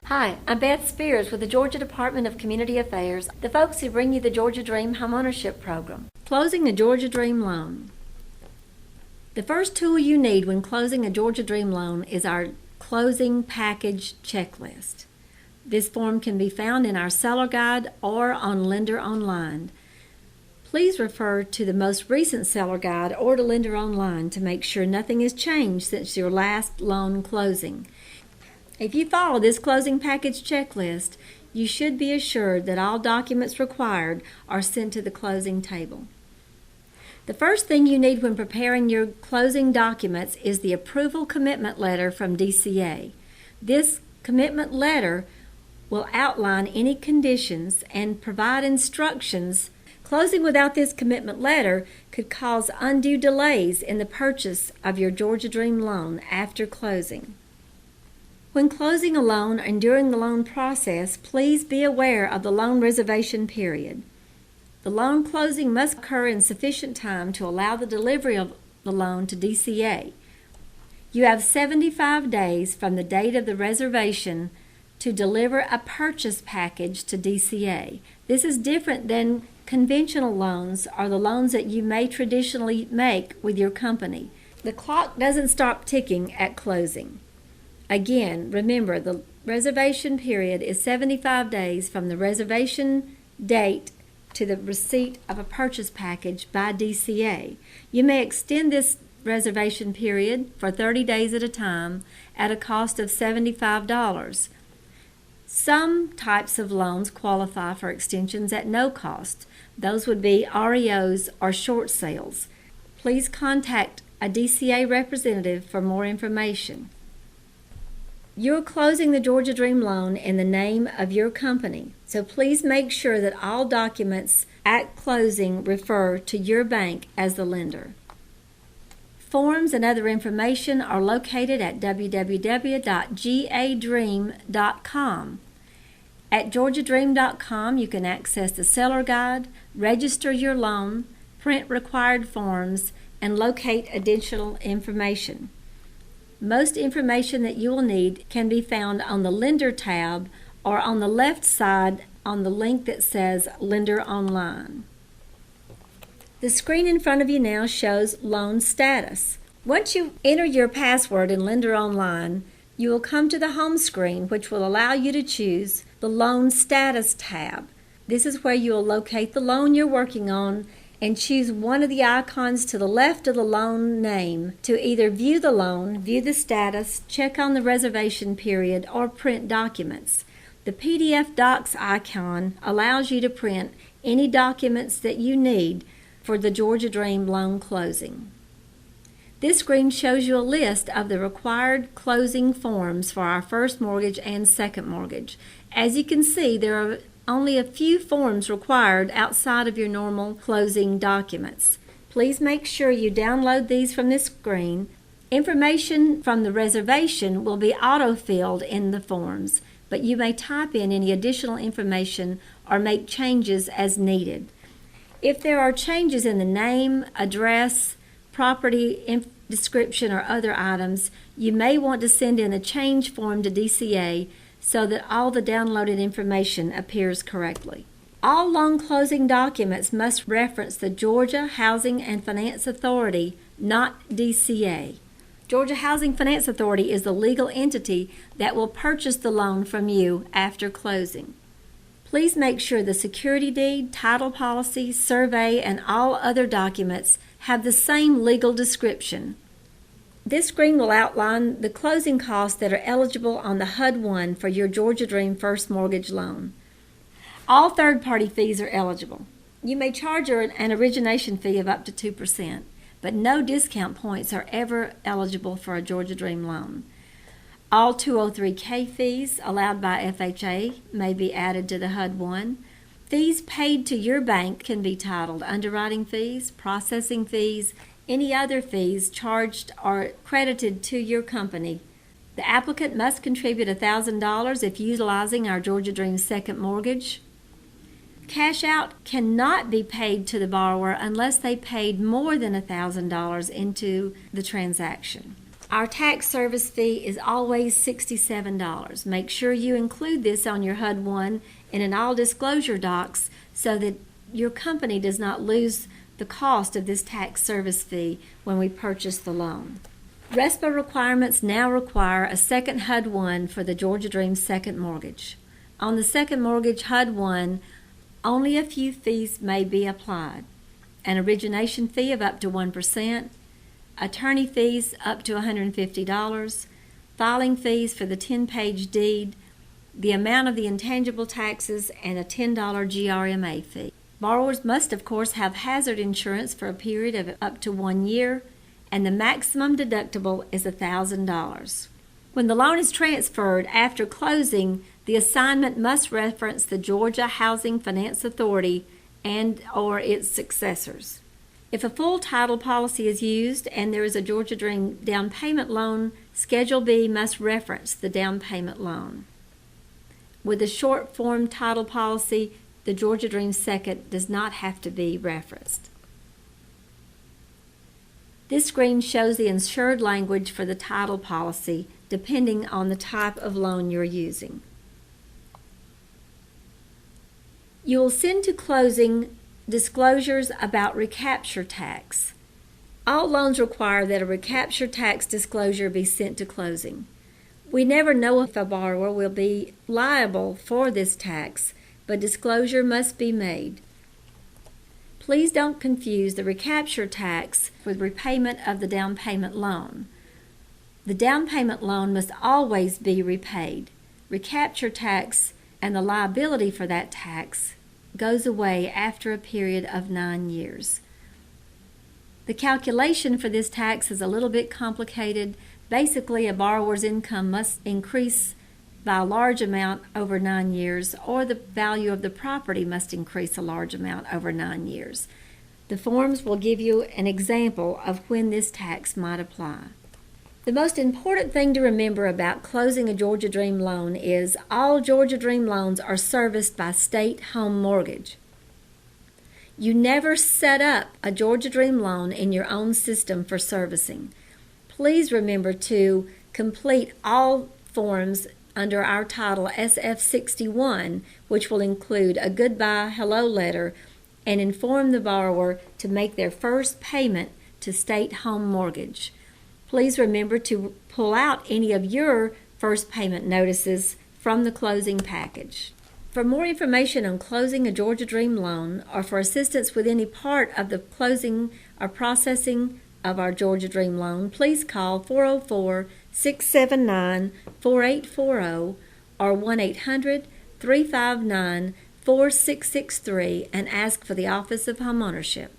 Hi, I'm Beth Spears with the Georgia Department of Community Affairs, the folks who bring you the Georgia Dream Homeownership Program. Closing a Georgia Dream loan. The first tool you need when closing a Georgia Dream loan is our Closing Package Checklist. This form can be found in our seller guide or on Lender Online. Please refer to the most recent seller guide or to Lender Online to make sure nothing has changed since your last loan closing. If you follow this closing package checklist, you should be assured that all documents required are sent to the closing table. The first thing you need when preparing your closing documents is the approval commitment letter from DCA. This commitment letter will outline any conditions and provide instructions. Closing without this commitment letter could cause undue delays in the purchase of your Georgia Dream loan after closing. When closing a loan and during the loan process, please be aware of the loan reservation period. The loan closing must occur in sufficient time to allow the delivery of the loan to DCA. You have 75 days from the date of the reservation to deliver a purchase package to DCA. This is different than conventional loans or the loans that you may traditionally make with your company. The clock doesn't stop ticking at closing. Again, remember, the reservation period is 75 days from the reservation date to the receipt of a purchase package by DCA. You may extend this reservation period for 30 days at a time at a cost of $75. Some types of loans qualify for extensions at no cost. Those would be REOs or short sales. Please contact a DCA representative for more information. You're closing the Georgia Dream loan in the name of your company, so please make sure that all documents at closing refer to your bank as the lender. Forms and other information are located at www.gadream.com. At georgiadream.com, you can access the seller guide, register your loan, print required forms, and locate additional information. Most information that you will need can be found on the Lender tab or on the left side on the link that says Lender Online. The screen in front of you now shows loan status. Once you enter your password in Lender Online, you will come to the home screen, which will allow you to choose the Loan Status tab. This is where you will locate the loan you're working on and choose one of the icons to the left of the loan name to either view the loan, view the status, check on the reservation period, or print documents. The PDF Docs icon allows you to print any documents that you need for the Georgia Dream loan closing. This screen shows you a list of the required closing forms for our first mortgage and second mortgage. As you can see, there are only a few forms required outside of your normal closing documents. Please make sure you download these from this screen. Information from the reservation will be auto-filled in the forms, but you may type in any additional information or make changes as needed. If there are changes in the name, address, property description, or other items, you may want to send in a change form to DCA so that all the downloaded information appears correctly. All loan closing documents must reference the Georgia Housing and Finance Authority, not DCA. Georgia Housing Finance Authority is the legal entity that will purchase the loan from you after closing. Please make sure the security deed, title policy, survey, and all other documents have the same legal description. This screen will outline the closing costs that are eligible on the HUD-1 for your Georgia Dream first mortgage loan. All third-party fees are eligible. You may charge an origination fee of up to 2%, but no discount points are ever eligible for a Georgia Dream loan. All 203K fees allowed by FHA may be added to the HUD-1. Fees paid to your bank can be titled underwriting fees, processing fees, any other fees charged or credited to your company. The applicant must contribute $1,000 if utilizing our Georgia Dream second mortgage. Cash out cannot be paid to the borrower unless they paid more than $1,000 into the transaction. Our tax service fee is always $67. Make sure you include this on your HUD-1 in an all disclosure docs so that your company does not lose the cost of this tax service fee when we purchase the loan. RESPA requirements now require a second HUD-1 for the Georgia Dream second mortgage. On the second mortgage HUD-1, only a few fees may be applied. An origination fee of up to 1%, attorney fees up to $150, filing fees for the 10-page deed, the amount of the intangible taxes, and a $10 GRMA fee. Borrowers must, of course, have hazard insurance for a period of up to 1 year, and the maximum deductible is $1,000. When the loan is transferred after closing, the assignment must reference the Georgia Housing Finance Authority and/or its successors. If a full title policy is used and there is a Georgia Dream down payment loan, Schedule B must reference the down payment loan. With a short form title policy, the Georgia Dream second does not have to be referenced. This screen shows the insured language for the title policy depending on the type of loan you're using. You will send to closing disclosures about recapture tax. All loans require that a recapture tax disclosure be sent to closing. We never know if a borrower will be liable for this tax, but disclosure must be made. Please don't confuse the recapture tax with repayment of the down payment loan. The down payment loan must always be repaid. Recapture tax and the liability for that tax goes away after a period of 9 years. The calculation for this tax is a little bit complicated. Basically, a borrower's income must increase by a large amount over 9 years, or the value of the property must increase a large amount over 9 years. The forms will give you an example of when this tax might apply. The most important thing to remember about closing a Georgia Dream loan is all Georgia Dream loans are serviced by State Home Mortgage. You never set up a Georgia Dream loan in your own system for servicing. Please remember to complete all forms under our title SF61, which will include a goodbye hello letter, and inform the borrower to make their first payment to State Home Mortgage. Please remember to pull out any of your first payment notices from the closing package. For more information on closing a Georgia Dream loan, or for assistance with any part of the closing or processing of our Georgia Dream loan, please call 404-679-4840 or 1-800-359-4663 and ask for the Office of Homeownership.